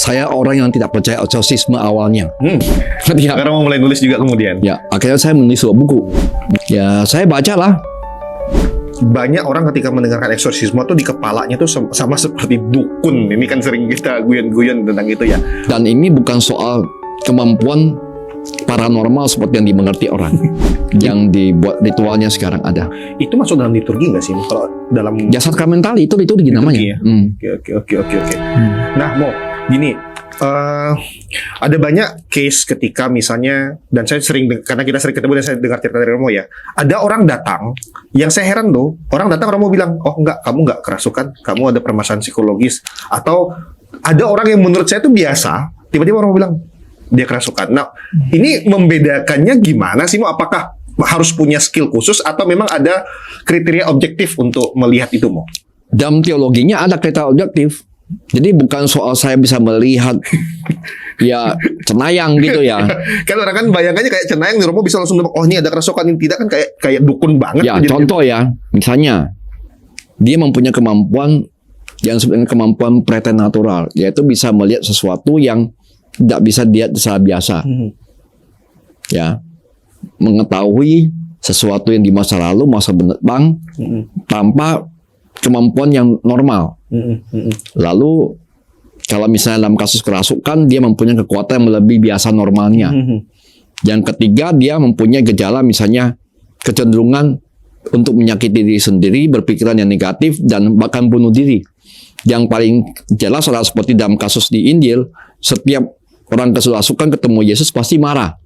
Saya orang yang tidak percaya eksorsisme awalnya. Ya. Karena mau mulai nulis juga kemudian. Ya, akhirnya saya menulis sebuah buku. Ya, saya bacalah. Banyak orang ketika mendengarkan eksorsisme tuh di kepalanya tuh sama seperti dukun. Ini kan sering kita guyon-guyon tentang itu ya. Dan ini bukan soal kemampuan paranormal seperti yang dimengerti orang. Yang dibuat ritualnya sekarang ada. Itu masuk dalam liturgi nggak sih? Kalau dalam Jasad sakramentali itu liturgi namanya. ya? Oke. Nah, mau gini. Ada banyak case ketika misalnya, dan saya sering karena kita sering ketemu dan saya dengar cerita dari Romo ya, ada orang datang yang saya heran loh, orang datang Romo bilang, oh enggak, kamu enggak kerasukan, kamu ada permasalahan psikologis, atau ada orang yang menurut saya itu biasa, tiba-tiba Romo bilang dia kerasukan. Nah, ini membedakannya gimana sih, Mo? Apakah harus punya skill khusus atau memang ada kriteria objektif untuk melihat itu, Mo? Dalam teologinya ada kriteria objektif. Jadi bukan soal saya bisa melihat ya cenayang gitu ya. Kan orang kan bayangannya kayak cenayang, Romo bisa langsung nebak, oh ini ada kerasukan, ini tidak, kan kayak dukun banget. Ya, contoh ya, misalnya dia mempunyai kemampuan yang sebenarnya kemampuan preternatural, yaitu bisa melihat sesuatu yang tidak bisa dilihat secara biasa. Ya, mengetahui sesuatu yang di masa lalu, masa depan tanpa kemampuan yang normal. Lalu kalau misalnya dalam kasus kerasukan, dia mempunyai kekuatan yang lebih biasa normalnya. Yang ketiga, dia mempunyai gejala misalnya kecenderungan untuk menyakiti diri sendiri, berpikiran yang negatif, dan bahkan bunuh diri. Yang paling jelas adalah seperti dalam kasus di Injil, setiap orang kerasukan ketemu Yesus pasti marah.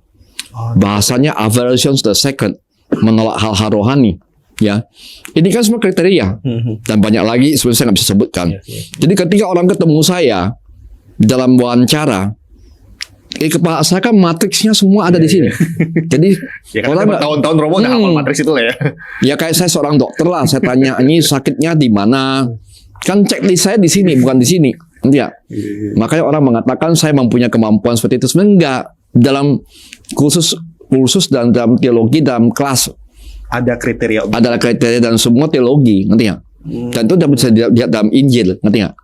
Bahasanya aversion to the sacred, menolak hal-hal rohani. Ya, ini kan semua kriteria dan banyak lagi sebenarnya saya nggak bisa sebutkan. Jadi ketika orang ketemu saya dalam wawancara, kepala saya kan matriksnya semua ada di sini. Jadi Ya kan orang tahun-tahun Romo nggak hafal matriks itu lah ya. Ya kayak saya seorang dokter lah, saya tanya ini sakitnya di mana, kan checklist saya di sini bukan di sini, ya. Makanya orang mengatakan saya mempunyai kemampuan seperti itu, sebenarnya enggak. Dalam kursus dan dalam teologi, dalam kelas Ada kriteria. adalah kriteria dan semua teologi, ngerti nggak? Dan itu dapat bisa dilihat dalam Injil, ngerti nggak?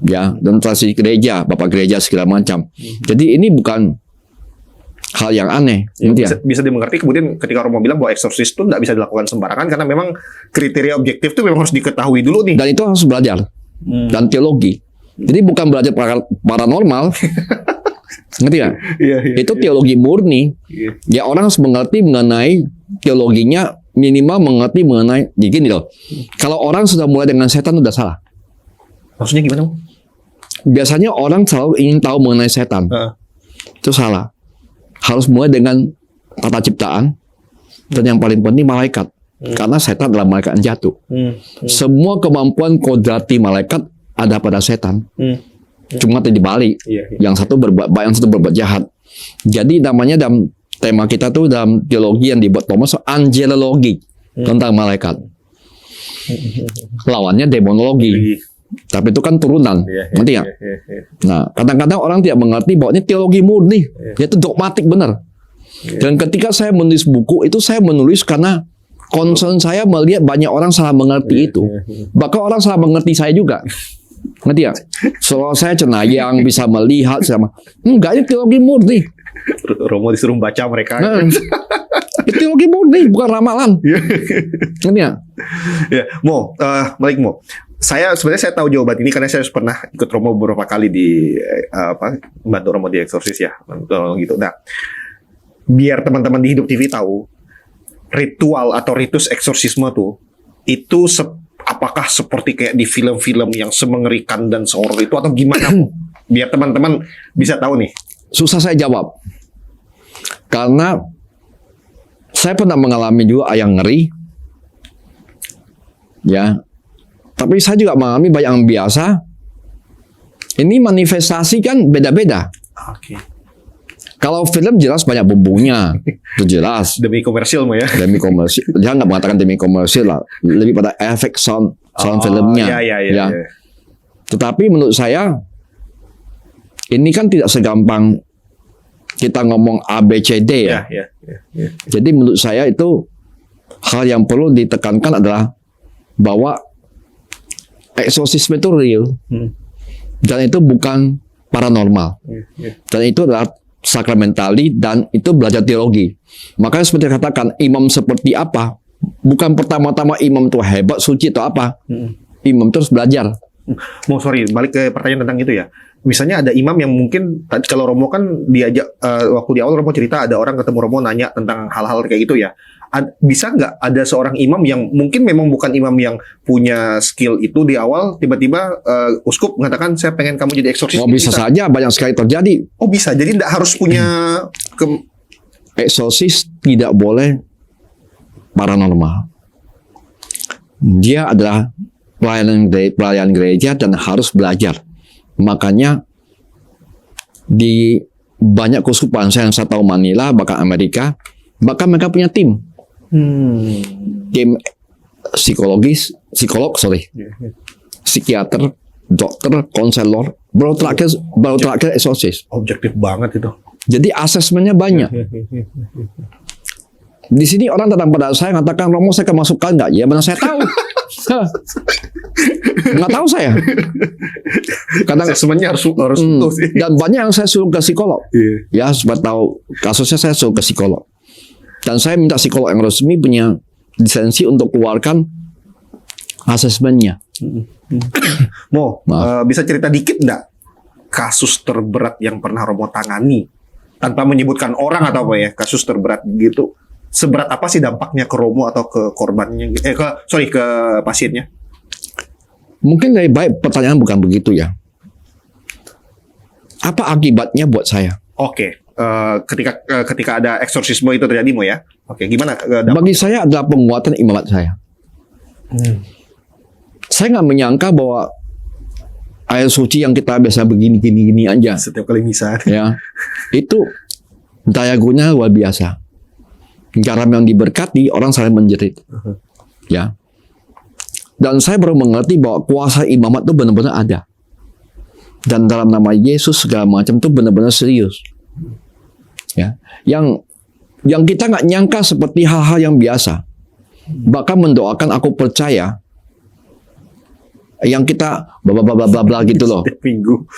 Ya, dan tradisi gereja, bapak gereja segala macam. Jadi ini bukan hal yang aneh, ngerti ya? Bisa dimengerti kemudian ketika Romo bilang bahwa eksorsis itu nggak bisa dilakukan sembarangan karena memang kriteria objektif itu memang harus diketahui dulu nih. Dan itu harus belajar dan teologi. Jadi bukan belajar paranormal, ngerti nggak? Itu teologi murni. Ya orang harus mengerti mengenai teologinya, minimal mengerti mengenai gini loh. Kalau orang sudah mulai dengan setan udah salah. Maksudnya gimana? Biasanya orang selalu ingin tahu mengenai setan. Itu salah. Harus mulai dengan tata ciptaan dan yang paling penting malaikat. Karena setan adalah malaikat yang jatuh. Semua kemampuan kodrati malaikat ada pada setan. Cuma dibalik. Yang satu berbuat baik, yang satu berbuat jahat. Jadi namanya dalam tema kita tuh dalam teologi yang dibuat Thomas, angelologi, tentang malaikat. Lawannya demonologi. Tapi itu kan turunan, ngerti ya? Nah, kadang-kadang orang tidak mengerti bahwa ini teologi murni, yaitu dogmatik benar. Dan ketika saya menulis buku itu, saya menulis karena concern saya melihat banyak orang salah mengerti itu. Bahkan orang salah mengerti saya juga. Ngerti ya? Soal saya cenayang, bisa melihat sama. Enggak, ini teologi murni. Romo disuruh baca mereka. Itu teologi murni, bukan ramalan. Ngerti ya? Ya, Mo, balik Mo. Sebenarnya saya tahu jawaban ini karena saya pernah ikut Romo beberapa kali di bantu Romo di eksorsis ya, gitu. Nah, biar teman-teman di Hidup TV tahu ritual atau ritus eksorsisme tuh itu apakah seperti kayak di film-film yang semengerikan dan sehoror itu atau gimana? Biar teman-teman bisa tahu nih. Susah saya jawab. Karena saya pernah mengalami juga yang ngeri. Ya. Tapi saya juga mengalami banyak yang biasa. Ini manifestasi kan beda-beda. Kalau film jelas banyak bumbunya, itu jelas. Demi komersil Mo ya. Demi komersil. Jangan nggak mengatakan demi komersil lah. Lebih pada efek sound filmnya. Ya. Tetapi menurut saya ini kan tidak segampang kita ngomong A, B, C, D ya. Jadi menurut saya itu hal yang perlu ditekankan adalah bahwa eksorsisme itu real. Dan itu bukan paranormal. Dan itu adalah sakramentali dan itu belajar teologi. Makanya seperti katakan, imam seperti apa? Bukan pertama-tama imam itu hebat, suci atau apa. Imam terus belajar. Sorry, balik ke pertanyaan tentang itu ya. Misalnya ada imam yang mungkin kalau Romo kan diajak waktu di awal Romo cerita ada orang ketemu Romo nanya tentang hal-hal kayak gitu ya. Bisa nggak ada seorang imam yang mungkin memang bukan imam yang punya skill itu di awal tiba-tiba uskup mengatakan saya pengen kamu jadi eksorsis? Oh, bisa saja, banyak sekali terjadi. Oh bisa, jadi nggak harus punya eksorsis tidak boleh paranormal. Dia adalah pelayan gereja dan harus belajar. Makanya di banyak keuskupan yang saya tahu, Manila, bahkan Amerika, bahkan mereka punya tim psikolog, psikiater, dokter, konselor, baru terakhir eksorsis. Objektif banget itu. Jadi asesmennya banyak. Di sini orang datang pada saya mengatakan, Romo saya kemasukan nggak? Ya mana saya tahu. Nggak tahu saya. Kadang asesmennya harus sih. Dan banyak yang saya suruh ke psikolog. Ya supaya tahu kasusnya saya suruh ke psikolog. Dan saya minta psikolog yang resmi punya lisensi untuk keluarkan asesmennya. Bisa cerita dikit nggak kasus terberat yang pernah Romo tangani tanpa menyebutkan orang atau apa ya, kasus terberat gitu? Seberat apa sih dampaknya ke Romo atau ke korbannya? Ke pasiennya? Mungkin lebih baik pertanyaan bukan begitu ya. Apa akibatnya buat saya? Oke. Ketika ada eksorsisme itu terjadi Mo ya. Oke, gimana? Bagi saya adalah penguatan imamat saya. Saya nggak menyangka bahwa air suci yang kita biasa begini aja. Setiap kali misa. Ya, itu daya guna luar biasa. Garam yang diberkati, orang saling menjerit. Ya. Dan saya baru mengerti bahwa kuasa imamat itu benar-benar ada. Dan dalam nama Yesus segala macam itu benar-benar serius. Ya, yang kita nggak nyangka seperti hal-hal yang biasa. Bahkan mendoakan aku percaya, yang kita bla gitu loh.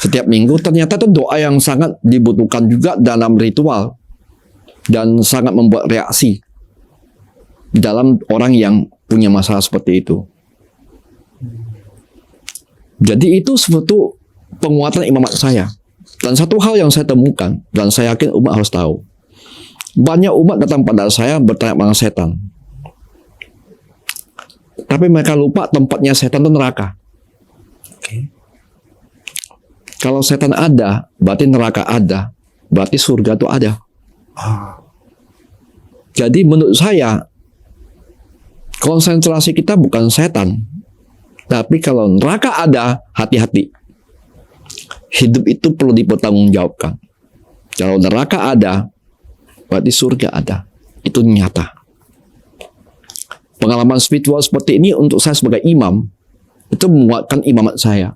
Setiap minggu ternyata itu doa yang sangat dibutuhkan juga dalam ritual dan sangat membuat reaksi dalam orang yang punya masalah seperti itu. Jadi itu suatu penguatan imamat saya. Dan satu hal yang saya temukan, dan saya yakin umat harus tahu, banyak umat datang pada saya bertanya tentang setan. Tapi mereka lupa tempatnya setan itu neraka. Kalau setan ada, berarti neraka ada, berarti surga itu ada. Jadi menurut saya, konsentrasi kita bukan setan. Tapi kalau neraka ada, hati-hati. Hidup itu perlu dipertanggungjawabkan. Kalau neraka ada, berarti surga ada. Itu nyata. Pengalaman spiritual seperti ini untuk saya sebagai imam, itu menguatkan imamat saya.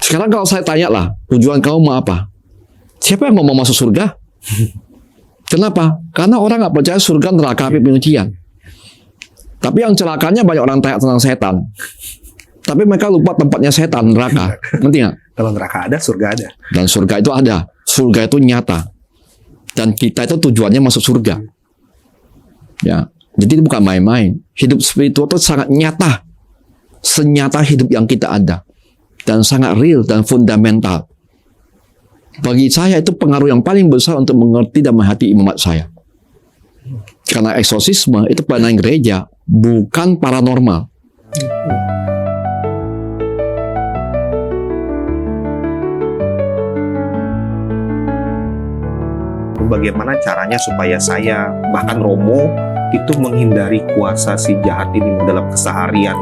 Sekarang kalau saya tanya lah, tujuan kamu mau apa? Siapa yang mau masuk surga? Kenapa? Karena orang nggak percaya surga, neraka, api penyucian. Tapi yang celakanya banyak orang tanya tentang setan. Tapi mereka lupa tempatnya setan, neraka. Ngerti nggak? Kalau neraka ada, surga ada. Dan surga itu ada. Surga itu nyata. Dan kita itu tujuannya masuk surga. Ya, jadi itu bukan main-main. Hidup spiritual itu sangat nyata. Senyata hidup yang kita ada. Dan sangat real dan fundamental. Bagi saya itu pengaruh yang paling besar untuk mengerti dan menghati imamat saya. Karena eksorsisme itu pelayanan gereja, bukan paranormal. Bagaimana caranya supaya saya, bahkan Romo, itu menghindari kuasa si jahat ini dalam keseharian?